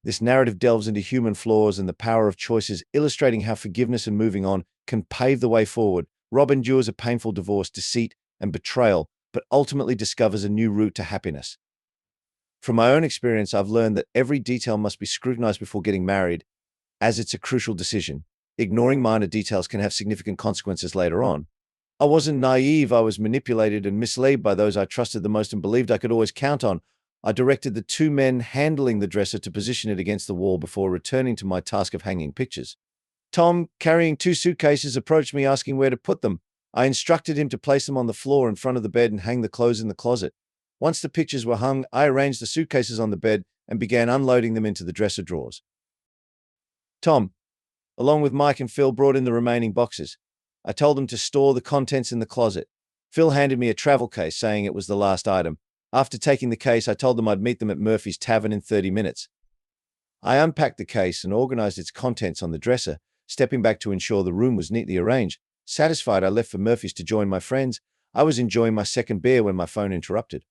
This narrative delves into human flaws and the power of choices, illustrating how forgiveness and moving on can pave the way forward. Rob endures a painful divorce, deceit, and betrayal, but ultimately discovers a new route to happiness. From my own experience, I've learned that every detail must be scrutinized before getting married, as it's a crucial decision. Ignoring minor details can have significant consequences later on. I wasn't naive, I was manipulated and misled by those I trusted the most and believed I could always count on. I directed the two men handling the dresser to position it against the wall before returning to my task of hanging pictures. Tom, carrying two suitcases, approached me asking where to put them. I instructed him to place them on the floor in front of the bed and hang the clothes in the closet. Once the pictures were hung, I arranged the suitcases on the bed and began unloading them into the dresser drawers. Tom, along with Mike and Phil, brought in the remaining boxes. I told them to store the contents in the closet. Phil handed me a travel case, saying it was the last item. After taking the case, I told them I'd meet them at Murphy's Tavern in 30 minutes. I unpacked the case and organized its contents on the dresser, stepping back to ensure the room was neatly arranged. Satisfied, I left for Murphy's to join my friends. I was enjoying my second beer when my phone interrupted.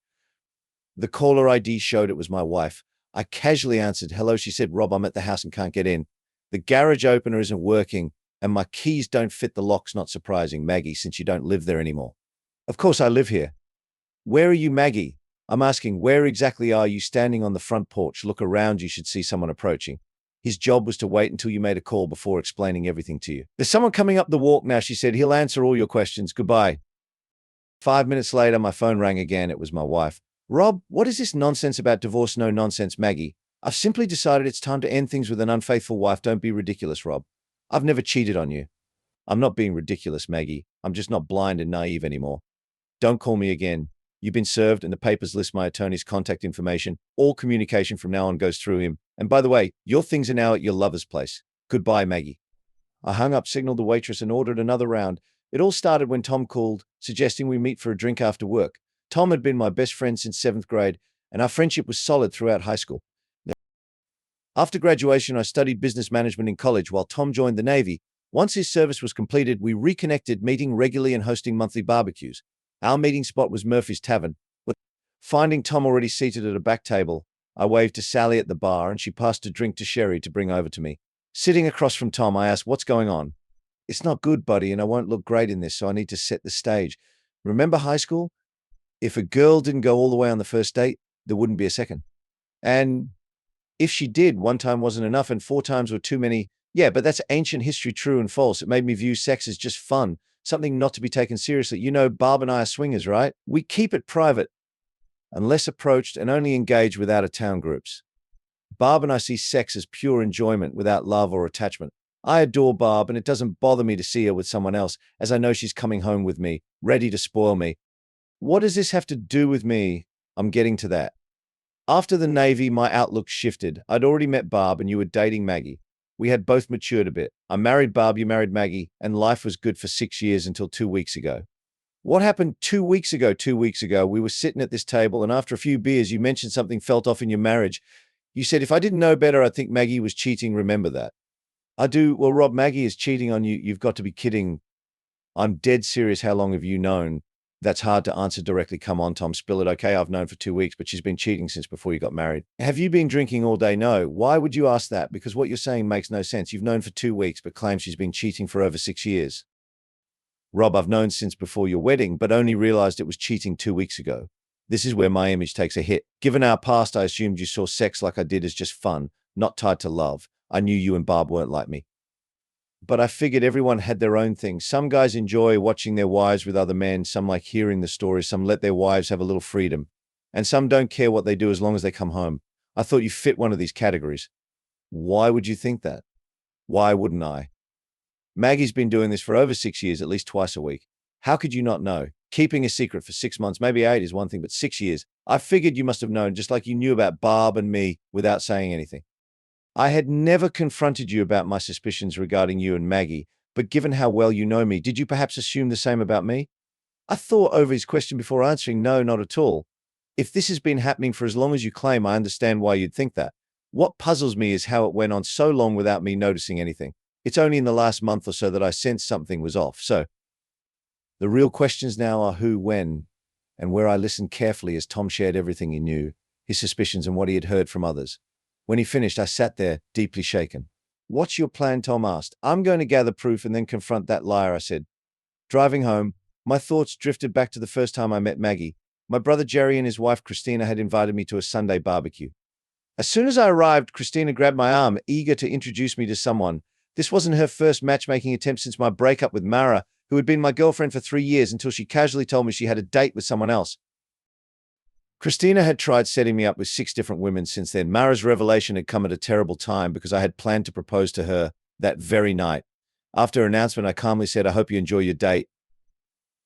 The caller ID showed it was my wife. I casually answered. "Hello," she said. "Rob, I'm at the house and can't get in. The garage opener isn't working, and my keys don't fit the locks." "Not surprising, Maggie, since you don't live there anymore." "Of course I live here." "Where are you, Maggie?" "I'm asking, where exactly are you?" "Standing on the front porch. Look around, you should see someone approaching. His job was to wait until you made a call before explaining everything to you." "There's someone coming up the walk now," she said. "He'll answer all your questions. Goodbye." 5 minutes later, my phone rang again. It was my wife. "Rob, what is this nonsense about divorce?" "No nonsense, Maggie. I've simply decided it's time to end things with an unfaithful wife." "Don't be ridiculous, Rob. I've never cheated on you." "I'm not being ridiculous, Maggie. I'm just not blind and naive anymore. Don't call me again. You've been served, and the papers list my attorney's contact information. All communication from now on goes through him. And by the way, your things are now at your lover's place. Goodbye, Maggie." I hung up, signaled the waitress, and ordered another round. It all started when Tom called, suggesting we meet for a drink after work. Tom had been my best friend since 7th grade, and our friendship was solid throughout high school. After graduation, I studied business management in college while Tom joined the Navy. Once his service was completed, we reconnected, meeting regularly and hosting monthly barbecues. Our meeting spot was Murphy's Tavern. Finding Tom already seated at a back table, I waved to Sally at the bar, and she passed a drink to Sherry to bring over to me. Sitting across from Tom, I asked, "What's going on?" "It's not good, buddy, and I won't look great in this, so I need to set the stage. Remember high school? If a girl didn't go all the way on the first date, there wouldn't be a second. And if she did, one time wasn't enough and four times were too many. Yeah, but that's ancient history, true and false. It made me view sex as just fun, something not to be taken seriously. You know, Barb and I are swingers, right? We keep it private, unless approached, and only engage with out-of-town groups. Barb and I see sex as pure enjoyment without love or attachment. I adore Barb, and it doesn't bother me to see her with someone else, as I know she's coming home with me, ready to spoil me. What does this have to do with me? I'm getting to that. After the Navy, my outlook shifted. I'd already met Barb, and you were dating Maggie. We had both matured a bit. I married Barb, you married Maggie, and life was good for 6 years until 2 weeks ago. What happened 2 weeks ago? 2 weeks ago, we were sitting at this table, and after a few beers, you mentioned something felt off in your marriage. You said, "If I didn't know better, I'd think Maggie was cheating. Remember that?" "I do." "Well, Rob, Maggie is cheating on you. You've got to be kidding." "I'm dead serious. How long have you known?" "That's hard to answer directly. Come on, Tom, spill it." "Okay, I've known for 2 weeks, but she's been cheating since before you got married." "Have you been drinking all day?" "No." "Why would you ask that?" "Because what you're saying makes no sense. You've known for 2 weeks, but claim she's been cheating for over 6 years. "Rob, I've known since before your wedding, but only realized it was cheating 2 weeks ago. This is where my image takes a hit. Given our past, I assumed you saw sex like I did as just fun, not tied to love. I knew you and Barb weren't like me. But I figured everyone had their own thing. Some guys enjoy watching their wives with other men, some like hearing the stories, some let their wives have a little freedom, and some don't care what they do as long as they come home. I thought you fit one of these categories." "Why would you think that?" "Why wouldn't I? Maggie's been doing this for over 6 years, at least twice a week. How could you not know? Keeping a secret for 6 months, maybe 8 is one thing, but 6 years. I figured you must have known, just like you knew about Barb and me without saying anything. I had never confronted you about my suspicions regarding you and Maggie, but given how well you know me, did you perhaps assume the same about me?" I thought over his question before answering. "No, not at all. If this has been happening for as long as you claim, I understand why you'd think that. What puzzles me is how it went on so long without me noticing anything. It's only in the last month or so that I sensed something was off. So the real questions now are who, when, and where." I listened carefully as Tom shared everything he knew, his suspicions and what he had heard from others. When he finished, I sat there, deeply shaken. What's your plan? Tom asked. I'm going to gather proof and then confront that liar, I said. Driving home, my thoughts drifted back to the first time I met Maggie. My brother Jerry and his wife Christina had invited me to a Sunday barbecue. As soon as I arrived, Christina grabbed my arm, eager to introduce me to someone. This wasn't her first matchmaking attempt since my breakup with Mara, who had been my girlfriend for 3 years until she casually told me she had a date with someone else. Christina had tried setting me up with 6 different women since then. Mara's revelation had come at a terrible time because I had planned to propose to her that very night. After her announcement, I calmly said, I hope you enjoy your date.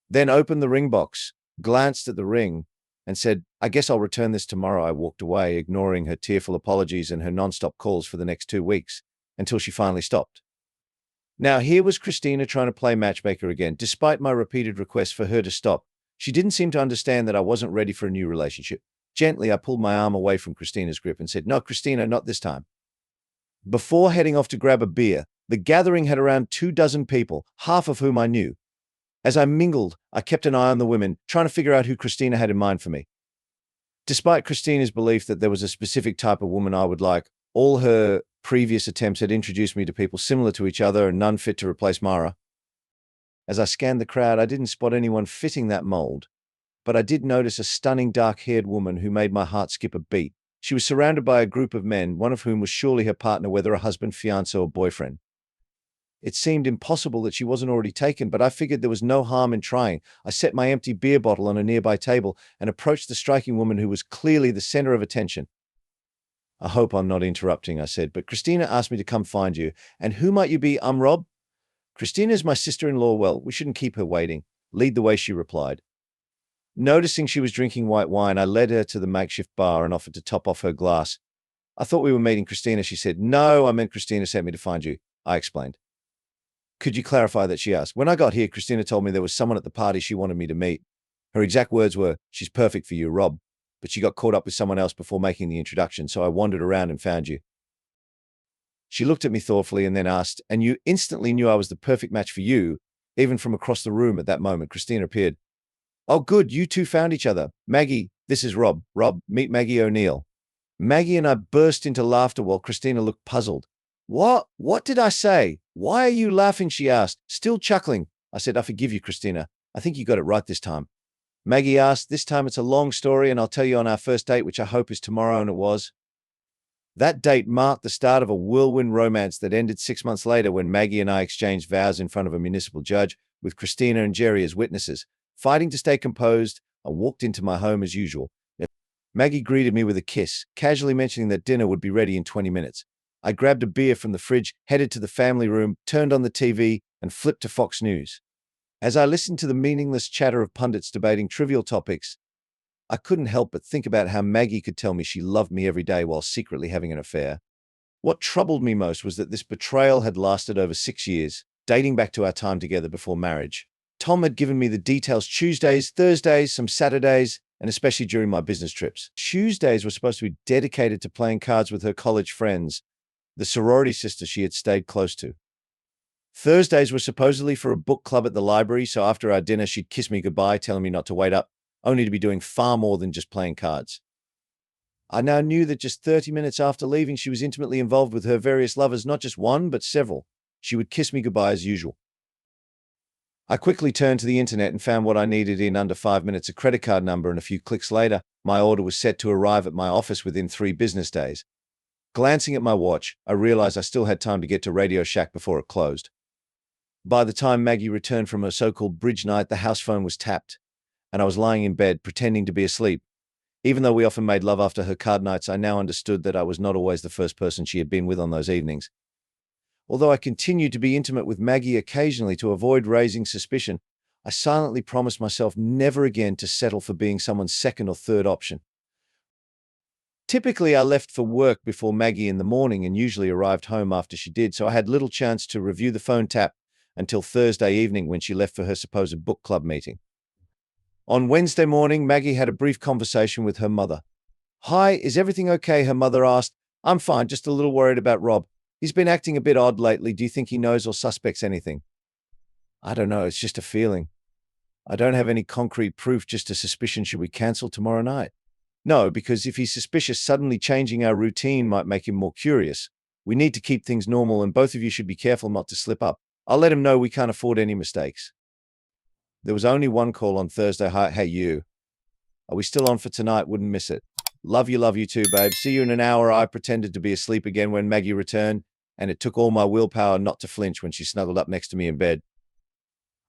Then opened the ring box, glanced at the ring, and said, I guess I'll return this tomorrow. I walked away, ignoring her tearful apologies and her non-stop calls for the next 2 weeks, until she finally stopped. Now, here was Christina trying to play matchmaker again. Despite my repeated requests for her to stop, she didn't seem to understand that I wasn't ready for a new relationship. Gently, I pulled my arm away from Christina's grip and said, No, Christina, not this time. Before heading off to grab a beer, the gathering had around 24 people, half of whom I knew. As I mingled, I kept an eye on the women, trying to figure out who Christina had in mind for me. Despite Christina's belief that there was a specific type of woman I would like, all her previous attempts had introduced me to people similar to each other and none fit to replace Mara. As I scanned the crowd, I didn't spot anyone fitting that mold, but I did notice a stunning dark-haired woman who made my heart skip a beat. She was surrounded by a group of men, one of whom was surely her partner, whether a husband, fiancé, or boyfriend. It seemed impossible that she wasn't already taken, but I figured there was no harm in trying. I set my empty beer bottle on a nearby table and approached the striking woman who was clearly the center of attention. I hope I'm not interrupting, I said, but Christina asked me to come find you. And who might you be? I'm Rob. Christina's my sister-in-law. Well, we shouldn't keep her waiting. Lead the way, she replied. Noticing she was drinking white wine, I led her to the makeshift bar and offered to top off her glass. I thought we were meeting Christina, she said. No, I meant Christina sent me to find you, I explained. Could you clarify that, she asked. When I got here, Christina told me there was someone at the party she wanted me to meet. Her exact words were, she's perfect for you, Rob. But she got caught up with someone else before making the introduction, so I wandered around and found you. She looked at me thoughtfully and then asked, and you instantly knew I was the perfect match for you, even from across the room at that moment. Christina appeared. Oh, good, you two found each other. Maggie, this is Rob. Rob, meet Maggie O'Neill. Maggie and I burst into laughter while Christina looked puzzled. What did I say? Why are you laughing? She asked, still chuckling. I said, I forgive you, Christina. I think you got it right this time. Maggie asked, this time it's a long story and I'll tell you on our first date, which I hope is tomorrow, and it was. That date marked the start of a whirlwind romance that ended 6 months later when Maggie and I exchanged vows in front of a municipal judge with Christina and Jerry as witnesses. Fighting to stay composed, I walked into my home as usual. Maggie greeted me with a kiss, casually mentioning that dinner would be ready in 20 minutes. I grabbed a beer from the fridge, headed to the family room, turned on the TV, and flipped to Fox News. As I listened to the meaningless chatter of pundits debating trivial topics, I couldn't help but think about how Maggie could tell me she loved me every day while secretly having an affair. What troubled me most was that this betrayal had lasted over 6 years, dating back to our time together before marriage. Tom had given me the details Tuesdays, Thursdays, some Saturdays, and especially during my business trips. Tuesdays were supposed to be dedicated to playing cards with her college friends, the sorority sister she had stayed close to. Thursdays were supposedly for a book club at the library, so after our dinner she'd kiss me goodbye, telling me not to wait up, only to be doing far more than just playing cards. I now knew that just 30 minutes after leaving, she was intimately involved with her various lovers, not just one, but several. She would kiss me goodbye as usual. I quickly turned to the internet and found what I needed in under 5 minutes, a credit card number, and a few clicks later, my order was set to arrive at my office within 3 business days. Glancing at my watch, I realized I still had time to get to Radio Shack before it closed. By the time Maggie returned from her so-called bridge night, the house phone was tapped, and I was lying in bed, pretending to be asleep. Even though we often made love after her card nights, I now understood that I was not always the first person she had been with on those evenings. Although I continued to be intimate with Maggie occasionally to avoid raising suspicion, I silently promised myself never again to settle for being someone's second or third option. Typically, I left for work before Maggie in the morning and usually arrived home after she did, so I had little chance to review the phone tap until Thursday evening when she left for her supposed book club meeting. On Wednesday morning, Maggie had a brief conversation with her mother. Hi, is everything okay? Her mother asked. I'm fine, just a little worried about Rob. He's been acting a bit odd lately. Do you think he knows or suspects anything? I don't know, it's just a feeling. I don't have any concrete proof, just a suspicion. Should we cancel tomorrow night? No, because if he's suspicious, suddenly changing our routine might make him more curious. We need to keep things normal, and both of you should be careful not to slip up. I'll let him know we can't afford any mistakes. There was only one call on Thursday. Hi, hey, you. Are we still on for tonight? Wouldn't miss it. Love you too, babe. See you in an hour. I pretended to be asleep again when Maggie returned, and it took all my willpower not to flinch when she snuggled up next to me in bed.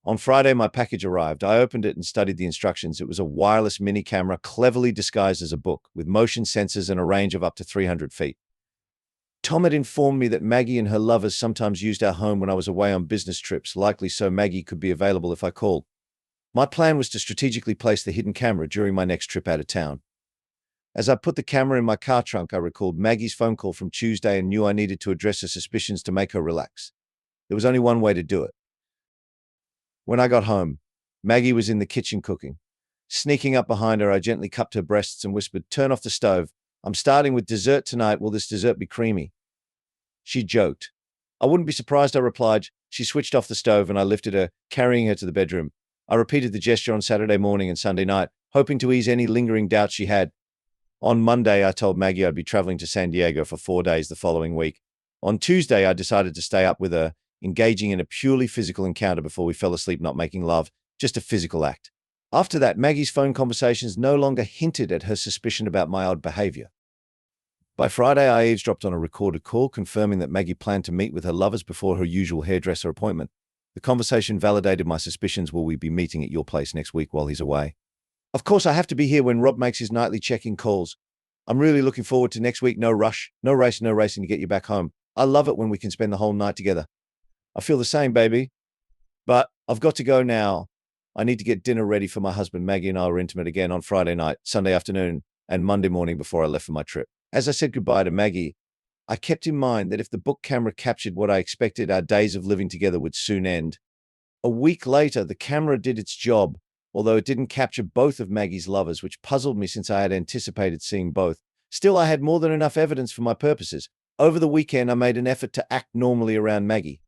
On Friday, my package arrived. I opened it and studied the instructions. It was a wireless mini camera, cleverly disguised as a book, with motion sensors and a range of up to 300 feet. Tom had informed me that Maggie and her lovers sometimes used our home when I was away on business trips, likely so Maggie could be available if I called. My plan was to strategically place the hidden camera during my next trip out of town. As I put the camera in my car trunk, I recalled Maggie's phone call from Tuesday and knew I needed to address her suspicions to make her relax. There was only one way to do it. When I got home, Maggie was in the kitchen cooking. Sneaking up behind her, I gently cupped her breasts and whispered, "Turn off the stove. I'm starting with dessert tonight. Will this dessert be creamy?" She joked. "I wouldn't be surprised," I replied. She switched off the stove and I lifted her, carrying her to the bedroom. I repeated the gesture on Saturday morning and Sunday night, hoping to ease any lingering doubts she had. On Monday, I told Maggie I'd be traveling to San Diego for 4 days the following week. On Tuesday, I decided to stay up with her, engaging in a purely physical encounter before we fell asleep, not making love, just a physical act. After that, Maggie's phone conversations no longer hinted at her suspicion about my odd behavior. By Friday, I eavesdropped on a recorded call confirming that Maggie planned to meet with her lovers before her usual hairdresser appointment. The conversation validated my suspicions. Will we be meeting at your place next week while he's away? Of course, I have to be here when Rob makes his nightly check-in calls. I'm really looking forward to next week. No rush, no race, no racing to get you back home. I love it when we can spend the whole night together. I feel the same, baby. But I've got to go now. I need to get dinner ready for my husband. Maggie and I were intimate again on Friday night, Sunday afternoon, and Monday morning before I left for my trip. As I said goodbye to Maggie, I kept in mind that if the book camera captured what I expected, our days of living together would soon end. A week later, the camera did its job, although it didn't capture both of Maggie's lovers, which puzzled me since I had anticipated seeing both. Still, I had more than enough evidence for my purposes. Over the weekend, I made an effort to act normally around Maggie.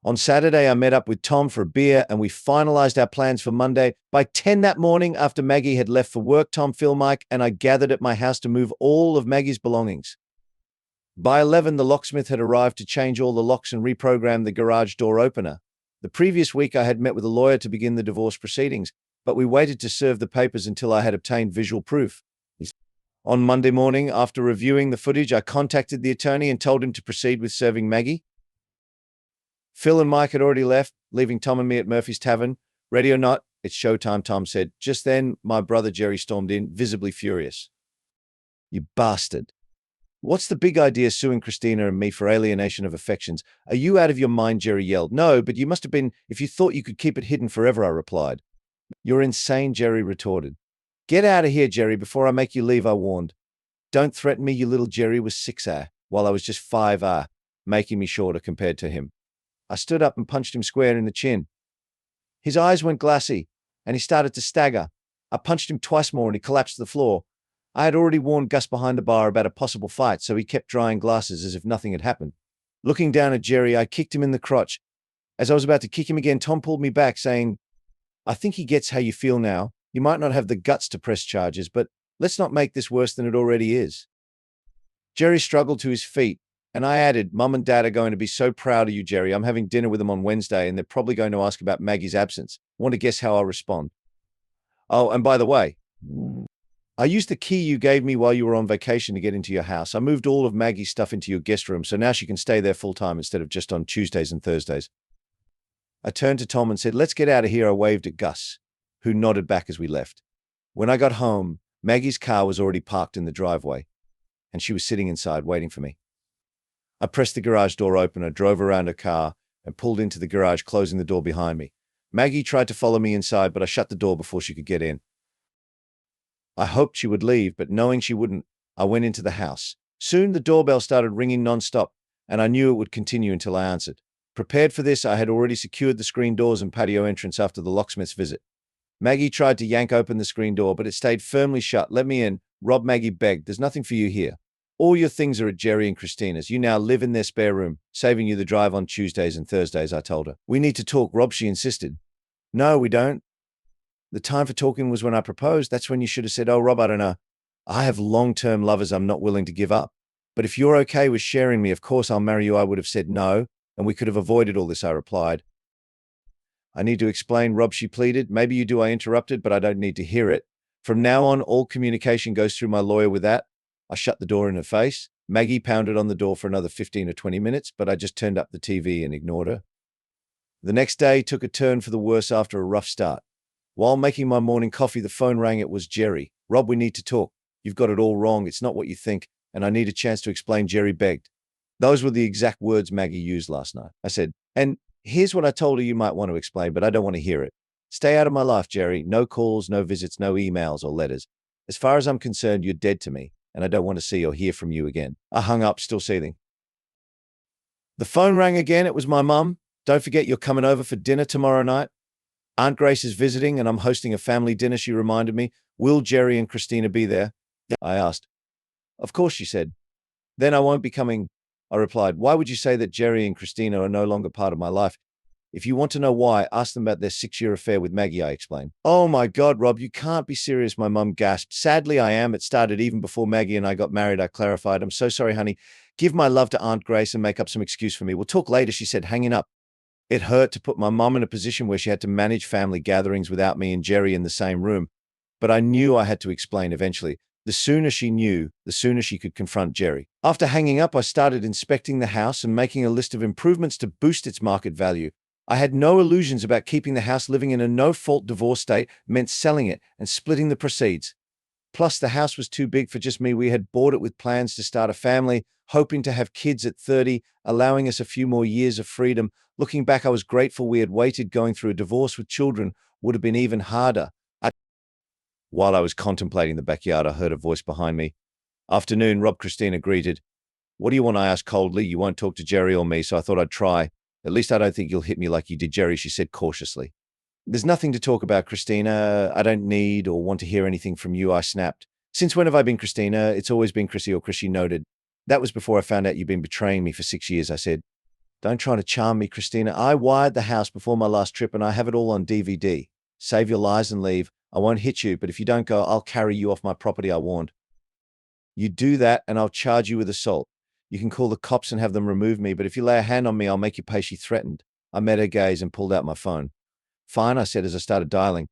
On Saturday, I met up with Tom for a beer and we finalized our plans for Monday. By 10 that morning, after Maggie had left for work, Tom, Phil, Mike, and I gathered at my house to move all of Maggie's belongings. By 11, the locksmith had arrived to change all the locks and reprogram the garage door opener. The previous week, I had met with a lawyer to begin the divorce proceedings, but we waited to serve the papers until I had obtained visual proof. On Monday morning, after reviewing the footage, I contacted the attorney and told him to proceed with serving Maggie. Phil and Mike had already left, leaving Tom and me at Murphy's Tavern. Ready or not, it's showtime, Tom said. Just then, my brother Jerry stormed in, visibly furious. "You bastard. What's the big idea suing Christina and me for alienation of affections? Are you out of your mind?" Jerry yelled. "No, but you must have been if you thought you could keep it hidden forever," I replied. "You're insane," Jerry retorted. "Get out of here, Jerry, before I make you leave," I warned. "Don't threaten me, you little." Jerry was 6', while I was just 5', making me shorter compared to him. I stood up and punched him square in the chin. His eyes went glassy, and he started to stagger. I punched him twice more, and he collapsed to the floor. I had already warned Gus behind the bar about a possible fight, so he kept drying glasses as if nothing had happened. Looking down at Jerry, I kicked him in the crotch. As I was about to kick him again, Tom pulled me back, saying, "I think he gets how you feel now. You might not have the guts to press charges, but let's not make this worse than it already is." Jerry struggled to his feet, and I added, "Mum and Dad are going to be so proud of you, Jerry. I'm having dinner with them on Wednesday, and they're probably going to ask about Maggie's absence. Want to guess how I'll respond? Oh, and by the way, I used the key you gave me while you were on vacation to get into your house. I moved all of Maggie's stuff into your guest room, so now she can stay there full time instead of just on Tuesdays and Thursdays." I turned to Tom and said, "Let's get out of here." I waved at Gus, who nodded back as we left. When I got home, Maggie's car was already parked in the driveway, and she was sitting inside waiting for me. I pressed the garage door open, drove around her car, and pulled into the garage, closing the door behind me. Maggie tried to follow me inside, but I shut the door before she could get in. I hoped she would leave, but knowing she wouldn't, I went into the house. Soon the doorbell started ringing non-stop, and I knew it would continue until I answered. Prepared for this, I had already secured the screen doors and patio entrance after the locksmith's visit. Maggie tried to yank open the screen door, but it stayed firmly shut. "Let me in." "Rob," Maggie begged. "There's nothing for you here. All your things are at Jerry and Christina's. You now live in their spare room, saving you the drive on Tuesdays and Thursdays," I told her. "We need to talk, Rob," she insisted. "No, we don't. The time for talking was when I proposed. That's when you should have said, 'Oh, Rob, I don't know.'" I have long-term lovers I'm not willing to give up. But if you're okay with sharing me, of course I'll marry you. I would have said no, and we could have avoided all this, I replied. I need to explain, Rob, she pleaded. Maybe you do, I interrupted, but I don't need to hear it. From now on, all communication goes through my lawyer with that. I shut the door in her face. Maggie pounded on the door for another 15 or 20 minutes, but I just turned up the TV and ignored her. The next day took a turn for the worse after a rough start. While making my morning coffee, the phone rang. It was Jerry. Rob, we need to talk. You've got it all wrong. It's not what you think, and I need a chance to explain, Jerry begged. Those were the exact words Maggie used last night. I said, and here's what I told her you might want to explain, but I don't want to hear it. Stay out of my life, Jerry. No calls, no visits, no emails or letters. As far as I'm concerned, you're dead to me, and I don't want to see or hear from you again. I hung up, still seething. The phone rang again. It was my mum. Don't forget you're coming over for dinner tomorrow night. Aunt Grace is visiting, and I'm hosting a family dinner, she reminded me. Will Jerry and Christina be there? I asked. Of course, she said. Then I won't be coming, I replied. Why would you say that Jerry and Christina are no longer part of my life? If you want to know why, ask them about their 6-year affair with Maggie, I explained. Oh my God, Rob, you can't be serious, my mum gasped. Sadly, I am. It started even before Maggie and I got married, I clarified. I'm so sorry, honey. Give my love to Aunt Grace and make up some excuse for me. We'll talk later, she said, hanging up. It hurt to put my mum in a position where she had to manage family gatherings without me and Jerry in the same room. But I knew I had to explain eventually. The sooner she knew, the sooner she could confront Jerry. After hanging up, I started inspecting the house and making a list of improvements to boost its market value. I had no illusions about keeping the house. Living in a no-fault divorce state meant selling it and splitting the proceeds. Plus, the house was too big for just me. We had bought it with plans to start a family, hoping to have kids at 30, allowing us a few more years of freedom. Looking back, I was grateful we had waited. Going through a divorce with children would have been even harder. While I was contemplating the backyard, I heard a voice behind me. Afternoon, Rob, Christina greeted. What do you want? I asked coldly. You won't talk to Jerry or me, so I thought I'd try. At least I don't think you'll hit me like you did Jerry, she said cautiously. There's nothing to talk about, Christina. I don't need or want to hear anything from you, I snapped. Since when have I been Christina? It's always been Chrissy or Chris, she noted. That was before I found out you've been betraying me for 6 years, I said. Don't try to charm me, Christina. I wired the house before my last trip and I have it all on DVD. Save your lies and leave. I won't hit you, but if you don't go, I'll carry you off my property, I warned. You do that and I'll charge you with assault. You can call the cops and have them remove me, but if you lay a hand on me, I'll make you pay, she threatened. I met her gaze and pulled out my phone. Fine, I said as I started dialing.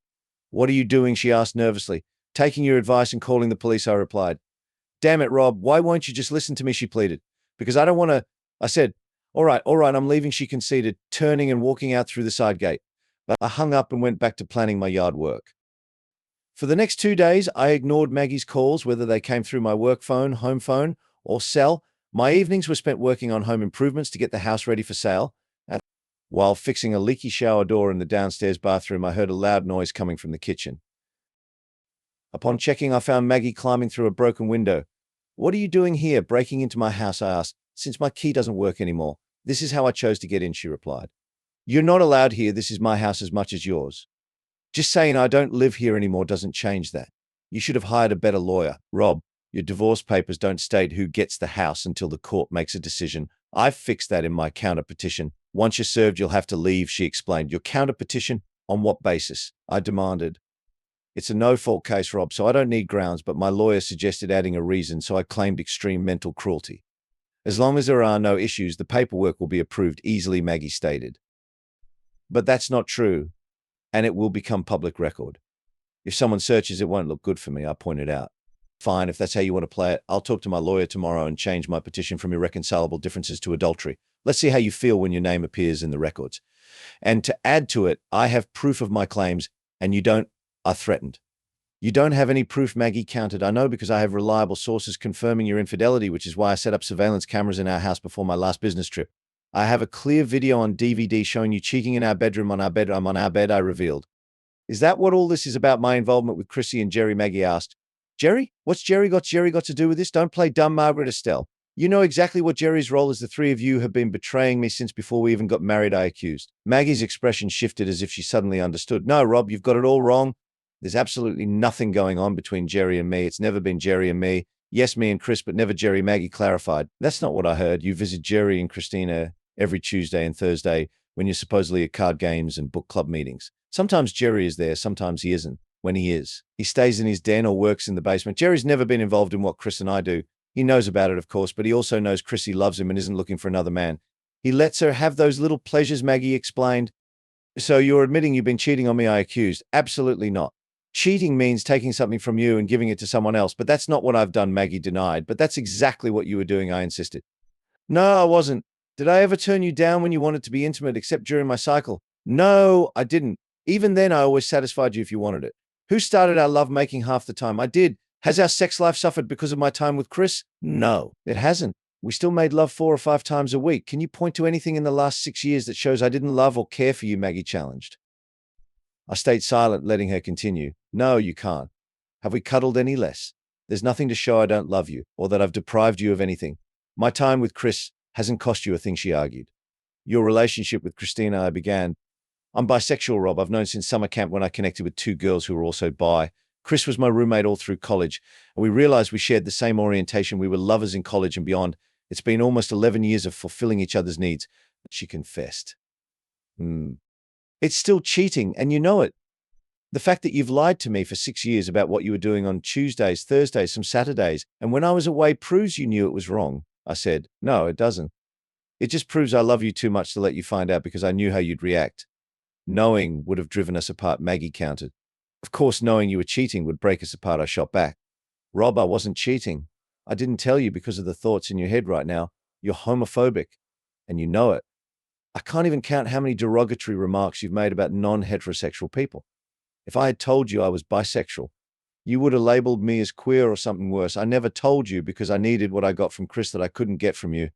What are you doing? She asked nervously. Taking your advice and calling the police, I replied. Damn it, Rob, why won't you just listen to me, she pleaded. Because I don't want to, I said. All right, I'm leaving, she conceded, turning and walking out through the side gate. But I hung up and went back to planning my yard work. For the next 2 days, I ignored Maggie's calls, whether they came through my work phone, home phone, or cell. My evenings were spent working on home improvements to get the house ready for sale. While fixing a leaky shower door in the downstairs bathroom, I heard a loud noise coming from the kitchen. Upon checking, I found Maggie climbing through a broken window. What are you doing here, breaking into my house? I asked. Since my key doesn't work anymore. This is how I chose to get in, she replied. You're not allowed here. This is my house as much as yours. Just saying I don't live here anymore doesn't change that. You should have hired a better lawyer. Rob, your divorce papers don't state who gets the house until the court makes a decision. I've fixed that in my counter petition. Once you're served, you'll have to leave, she explained. Your counter petition? On what basis? I demanded. It's a no-fault case, Rob, so I don't need grounds, but my lawyer suggested adding a reason, so I claimed extreme mental cruelty. As long as there are no issues, the paperwork will be approved easily, Maggie stated. But that's not true, and it will become public record. If someone searches, it won't look good for me, I pointed out. Fine, if that's how you want to play it, I'll talk to my lawyer tomorrow and change my petition from irreconcilable differences to adultery. Let's see how you feel when your name appears in the records. And to add to it, I have proof of my claims, and you don't, I threatened. You don't have any proof, Maggie countered. I know because I have reliable sources confirming your infidelity, which is why I set up surveillance cameras in our house before my last business trip. I have a clear video on DVD showing you cheating in our bedroom on our bed. I'm on our bed, I revealed. Is that what all this is about, my involvement with Chrissy and Jerry? Maggie asked. Jerry? What's Jerry got to do with this? Don't play dumb, Margaret Estelle. You know exactly what Jerry's role is. The three of you have been betraying me since before we even got married, I accused. Maggie's expression shifted as if she suddenly understood. No, Rob, you've got it all wrong. There's absolutely nothing going on between Jerry and me. It's never been Jerry and me. Yes, me and Chris, but never Jerry, Maggie clarified. That's not what I heard. You visit Jerry and Christina every Tuesday and Thursday when you're supposedly at card games and book club meetings. Sometimes Jerry is there, sometimes he isn't. when he is. He stays in his den or works in the basement. Jerry's never been involved in what Chris and I do. He knows about it, of course, but he also knows Chrissy loves him and isn't looking for another man. He lets her have those little pleasures, Maggie explained. So you're admitting you've been cheating on me, I accused. Absolutely not. Cheating means taking something from you and giving it to someone else, but that's not what I've done, Maggie denied. But that's exactly what you were doing, I insisted. No, I wasn't. Did I ever turn you down when you wanted to be intimate except during my cycle? No, I didn't. Even then, I always satisfied you if you wanted it. Who started our love making half the time? I did. Has our sex life suffered because of my time with Chris? No, it hasn't. We still made love 4 or 5 times a week. Can you point to anything in the last 6 years that shows I didn't love or care for you? Maggie challenged. I stayed silent, letting her continue. No, you can't. Have we cuddled any less? There's nothing to show I don't love you or that I've deprived you of anything. My time with Chris hasn't cost you a thing, she argued. Your relationship with Christina, I began. I'm bisexual, Rob. I've known since summer camp when I connected with 2 girls who were also bi. Chris was my roommate all through college, and we realized we shared the same orientation. We were lovers in college and beyond. It's been almost 11 years of fulfilling each other's needs, she confessed. It's still cheating, and you know it. The fact that you've lied to me for 6 years about what you were doing on Tuesdays, Thursdays, some Saturdays, and when I was away proves you knew it was wrong, I said. No, it doesn't. It just proves I love you too much to let you find out because I knew how you'd react. Knowing would have driven us apart, Maggie countered. Of course, knowing you were cheating would break us apart, I shot back. Rob, I wasn't cheating. I didn't tell you because of the thoughts in your head right now. You're homophobic, and you know it. I can't even count how many derogatory remarks you've made about non-heterosexual people. If I had told you I was bisexual, you would have labeled me as queer or something worse. I never told you because I needed what I got from Chris that I couldn't get from you.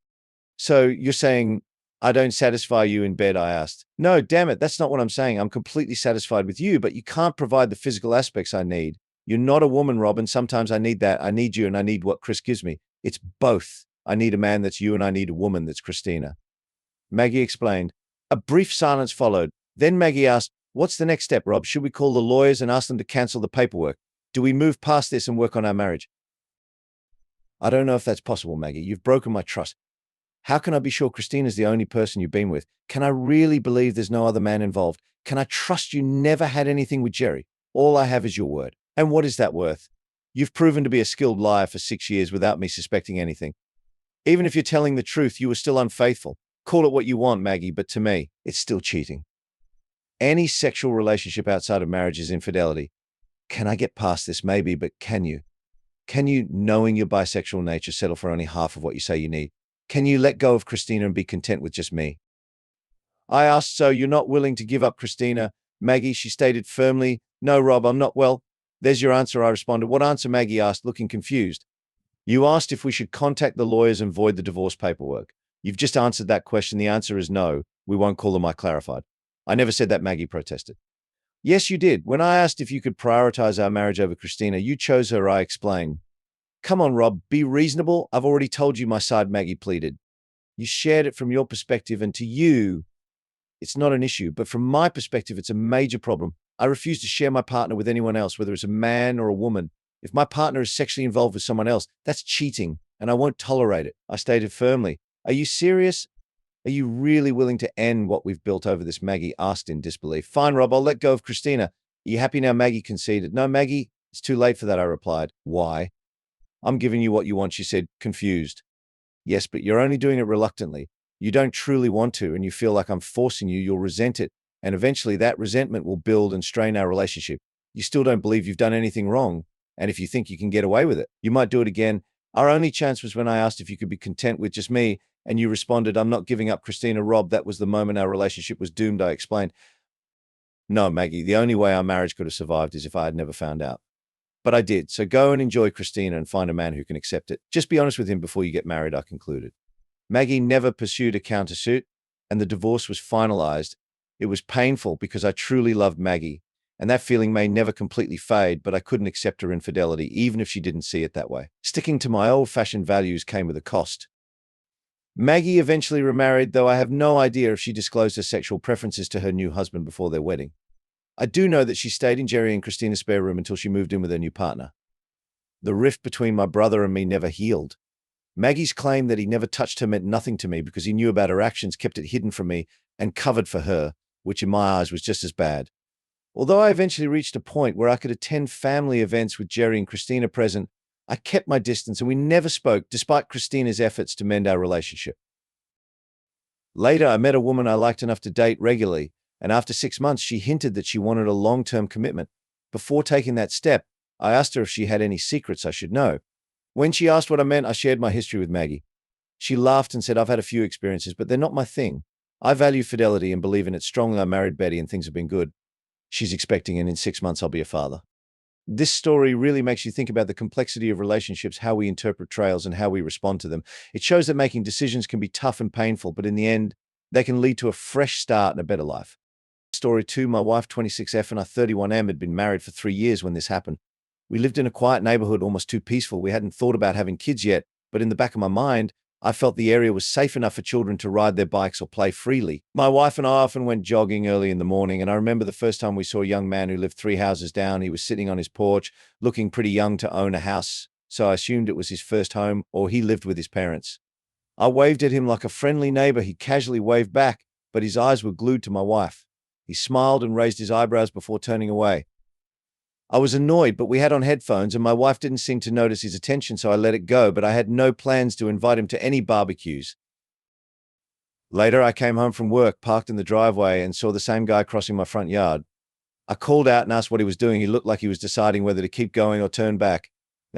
So you're saying I don't satisfy you in bed, I asked. No, damn it, that's not what I'm saying. I'm completely satisfied with you, but you can't provide the physical aspects I need. You're not a woman, Robin. Sometimes I need that. I need you and I need what Chris gives me. It's both. I need a man that's you and I need a woman that's Christina. Maggie explained. A brief silence followed. Then Maggie asked, what's the next step, Rob? Should we call the lawyers and ask them to cancel the paperwork? Do we move past this and work on our marriage? I don't know if that's possible, Maggie. You've broken my trust. How can I be sure Christina's the only person you've been with? Can I really believe there's no other man involved? Can I trust you never had anything with Jerry? All I have is your word. And what is that worth? You've proven to be a skilled liar for 6 years without me suspecting anything. Even if you're telling the truth, you were still unfaithful. Call it what you want, Maggie, but to me, it's still cheating. Any sexual relationship outside of marriage is infidelity. Can I get past this? Maybe, but can you? Can you, knowing your bisexual nature, settle for only half of what you say you need? Can you let go of Christina and be content with just me? I asked, so you're not willing to give up Christina? Maggie, she stated firmly. No, Rob, I'm not. Well, there's your answer, I responded. What answer? Maggie asked, looking confused. You asked if we should contact the lawyers and void the divorce paperwork. You've just answered that question. The answer is no. We won't call them, I clarified. I never said that, Maggie protested. Yes, you did. When I asked if you could prioritize our marriage over Christina, you chose her, I explained. Come on, Rob, be reasonable. I've already told you my side, Maggie pleaded. You shared it from your perspective, and to you, it's not an issue. But from my perspective, it's a major problem. I refuse to share my partner with anyone else, whether it's a man or a woman. If my partner is sexually involved with someone else, that's cheating, and I won't tolerate it, I stated firmly. Are you serious? Are you really willing to end what we've built over this? Maggie asked in disbelief. Fine, Rob, I'll let go of Christina. Are you happy now? Maggie conceded. No, Maggie, it's too late for that, I replied. Why? I'm giving you what you want, she said, confused. Yes, but you're only doing it reluctantly. You don't truly want to, and you feel like I'm forcing you. You'll resent it, and eventually that resentment will build and strain our relationship. You still don't believe you've done anything wrong, and if you think you can get away with it, you might do it again. Our only chance was when I asked if you could be content with just me, and you responded, I'm not giving up Christina. Rob, that was the moment our relationship was doomed, I explained. No, Maggie, the only way our marriage could have survived is if I had never found out. But I did, so go and enjoy Christina and find a man who can accept it. Just be honest with him before you get married, I concluded. Maggie never pursued a countersuit, and the divorce was finalized. It was painful because I truly loved Maggie, and that feeling may never completely fade, but I couldn't accept her infidelity, even if she didn't see it that way. Sticking to my old-fashioned values came with a cost. Maggie eventually remarried, though I have no idea if she disclosed her sexual preferences to her new husband before their wedding. I do know that she stayed in Jerry and Christina's spare room until she moved in with her new partner. The rift between my brother and me never healed. Maggie's claim that he never touched her meant nothing to me because he knew about her actions, kept it hidden from me, and covered for her, which in my eyes was just as bad. Although I eventually reached a point where I could attend family events with Jerry and Christina present, I kept my distance and we never spoke despite Christina's efforts to mend our relationship. Later, I met a woman I liked enough to date regularly, and after 6 months, she hinted that she wanted a long-term commitment. Before taking that step, I asked her if she had any secrets I should know. When she asked what I meant, I shared my history with Maggie. She laughed and said, I've had a few experiences, but they're not my thing. I value fidelity and believe in it strongly. I married Betty and things have been good. She's expecting, and in 6 months, I'll be a father. This story really makes you think about the complexity of relationships, how we interpret trails, and how we respond to them. It shows that making decisions can be tough and painful, but in the end, they can lead to a fresh start and a better life. Story 2, my wife 26F and I 31M had been married for 3 years when this happened. We lived in a quiet neighborhood, almost too peaceful. We hadn't thought about having kids yet, but in the back of my mind, I felt the area was safe enough for children to ride their bikes or play freely. My wife and I often went jogging early in the morning, and I remember the first time we saw a young man who lived 3 houses down. He was sitting on his porch, looking pretty young to own a house, so I assumed it was his first home or he lived with his parents. I waved at him like a friendly neighbor. He casually waved back, but his eyes were glued to my wife. He smiled and raised his eyebrows before turning away. I was annoyed, but we had on headphones and my wife didn't seem to notice his attention, so I let it go, but I had no plans to invite him to any barbecues. Later, I came home from work, parked in the driveway, and saw the same guy crossing my front yard. I called out and asked what he was doing. He looked like he was deciding whether to keep going or turn back.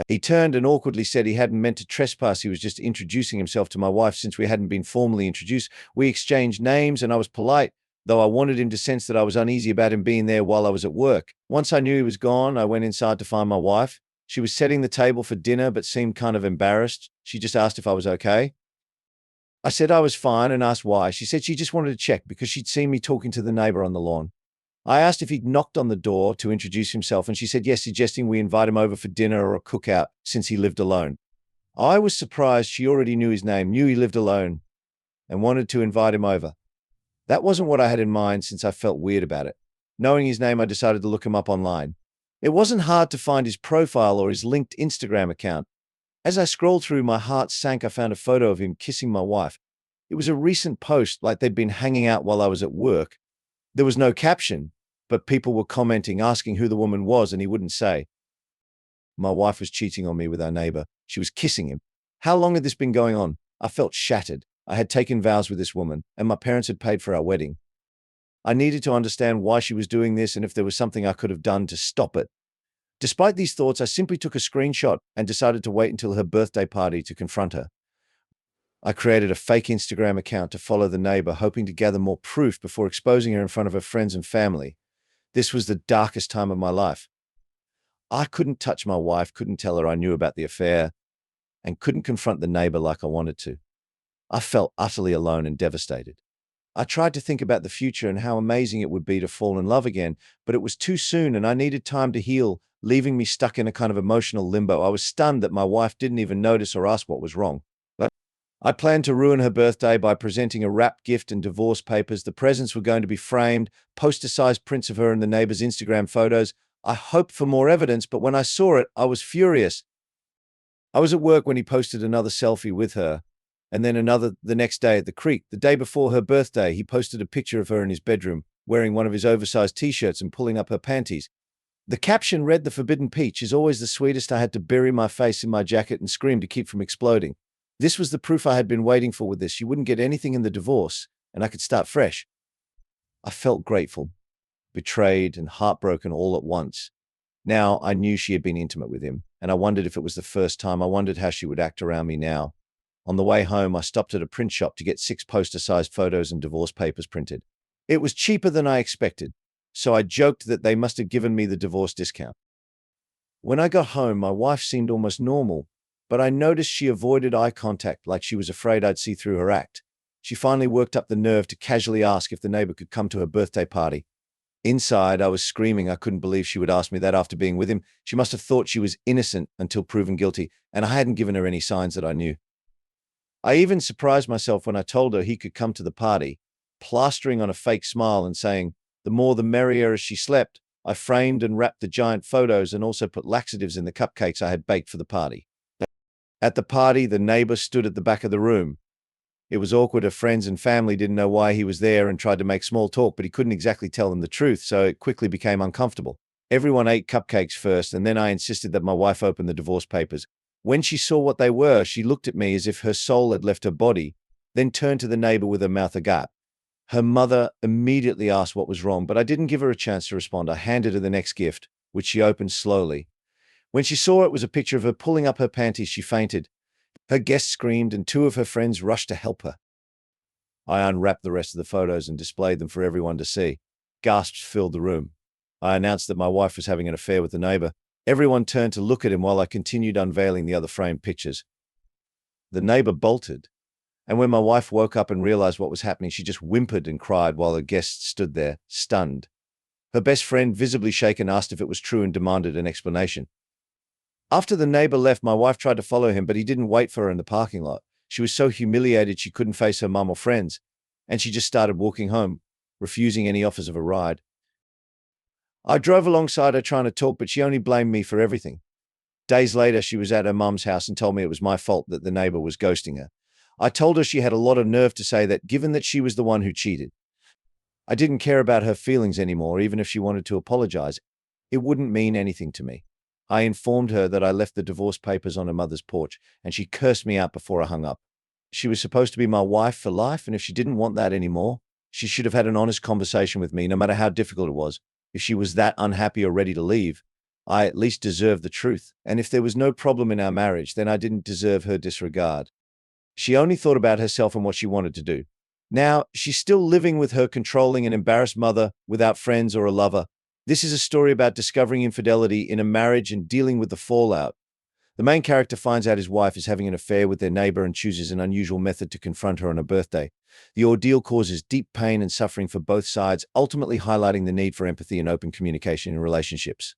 He turned and awkwardly said he hadn't meant to trespass. He was just introducing himself to my wife since we hadn't been formally introduced. We exchanged names and I was polite, though I wanted him to sense that I was uneasy about him being there while I was at work. Once I knew he was gone, I went inside to find my wife. She was setting the table for dinner but seemed kind of embarrassed. She just asked if I was okay. I said I was fine and asked why. She said she just wanted to check because she'd seen me talking to the neighbor on the lawn. I asked if he'd knocked on the door to introduce himself, and she said yes, suggesting we invite him over for dinner or a cookout since he lived alone. I was surprised she already knew his name, knew he lived alone, and wanted to invite him over. That wasn't what I had in mind since I felt weird about it. Knowing his name, I decided to look him up online. It wasn't hard to find his profile or his linked Instagram account. As I scrolled through, my heart sank. I found a photo of him kissing my wife. It was a recent post, like they'd been hanging out while I was at work. There was no caption, but people were commenting, asking who the woman was, and he wouldn't say. My wife was cheating on me with our neighbor. She was kissing him. How long had this been going on? I felt shattered. I had taken vows with this woman, and my parents had paid for our wedding. I needed to understand why she was doing this and if there was something I could have done to stop it. Despite these thoughts, I simply took a screenshot and decided to wait until her birthday party to confront her. I created a fake Instagram account to follow the neighbor, hoping to gather more proof before exposing her in front of her friends and family. This was the darkest time of my life. I couldn't touch my wife, couldn't tell her I knew about the affair, and couldn't confront the neighbor like I wanted to. I felt utterly alone and devastated. I tried to think about the future and how amazing it would be to fall in love again, but it was too soon and I needed time to heal, leaving me stuck in a kind of emotional limbo. I was stunned that my wife didn't even notice or ask what was wrong. I planned to ruin her birthday by presenting a wrapped gift and divorce papers. The presents were going to be framed, poster-sized prints of her and the neighbor's Instagram photos. I hoped for more evidence, but when I saw it, I was furious. I was at work when he posted another selfie with her, and then another the next day at the creek. The day before her birthday, he posted a picture of her in his bedroom, wearing one of his oversized t-shirts and pulling up her panties. The caption read, "The forbidden peach is always the sweetest." I had to bury my face in my jacket and scream to keep from exploding. This was the proof I had been waiting for with this. She wouldn't get anything in the divorce, and I could start fresh. I felt grateful, betrayed, and heartbroken all at once. Now I knew she had been intimate with him, and I wondered if it was the first time. I wondered how she would act around me now. On the way home, I stopped at a print shop to get 6 poster-sized photos and divorce papers printed. It was cheaper than I expected, so I joked that they must have given me the divorce discount. When I got home, my wife seemed almost normal, but I noticed she avoided eye contact like she was afraid I'd see through her act. She finally worked up the nerve to casually ask if the neighbor could come to her birthday party. Inside, I was screaming. I couldn't believe she would ask me that after being with him. She must have thought she was innocent until proven guilty, and I hadn't given her any signs that I knew. I even surprised myself when I told her he could come to the party, plastering on a fake smile and saying, "The more the merrier." As she slept, I framed and wrapped the giant photos and also put laxatives in the cupcakes I had baked for the party. At the party, the neighbor stood at the back of the room. It was awkward. Her friends and family didn't know why he was there and tried to make small talk, but he couldn't exactly tell them the truth, so it quickly became uncomfortable. Everyone ate cupcakes first, and then I insisted that my wife open the divorce papers. When she saw what they were, she looked at me as if her soul had left her body, then turned to the neighbor with her mouth agape. Her mother immediately asked what was wrong, but I didn't give her a chance to respond. I handed her the next gift, which she opened slowly. When she saw it was a picture of her pulling up her panties, she fainted. Her guests screamed, and two of her friends rushed to help her. I unwrapped the rest of the photos and displayed them for everyone to see. Gasps filled the room. I announced that my wife was having an affair with the neighbor. Everyone turned to look at him while I continued unveiling the other framed pictures. The neighbor bolted, and when my wife woke up and realized what was happening, she just whimpered and cried while her guests stood there, stunned. Her best friend, visibly shaken, asked if it was true and demanded an explanation. After the neighbor left, my wife tried to follow him, but he didn't wait for her in the parking lot. She was so humiliated she couldn't face her mum or friends, and she just started walking home, refusing any offers of a ride. I drove alongside her trying to talk, but she only blamed me for everything. Days later, she was at her mum's house and told me it was my fault that the neighbor was ghosting her. I told her she had a lot of nerve to say that, given that she was the one who cheated. I didn't care about her feelings anymore, even if she wanted to apologize. It wouldn't mean anything to me. I informed her that I left the divorce papers on her mother's porch, and she cursed me out before I hung up. She was supposed to be my wife for life, and if she didn't want that anymore, she should have had an honest conversation with me, no matter how difficult it was. If she was that unhappy or ready to leave, I at least deserved the truth. And if there was no problem in our marriage, then I didn't deserve her disregard. She only thought about herself and what she wanted to do. Now, she's still living with her controlling and embarrassed mother without friends or a lover. This is a story about discovering infidelity in a marriage and dealing with the fallout. The main character finds out his wife is having an affair with their neighbor and chooses an unusual method to confront her on her birthday. The ordeal causes deep pain and suffering for both sides, ultimately highlighting the need for empathy and open communication in relationships.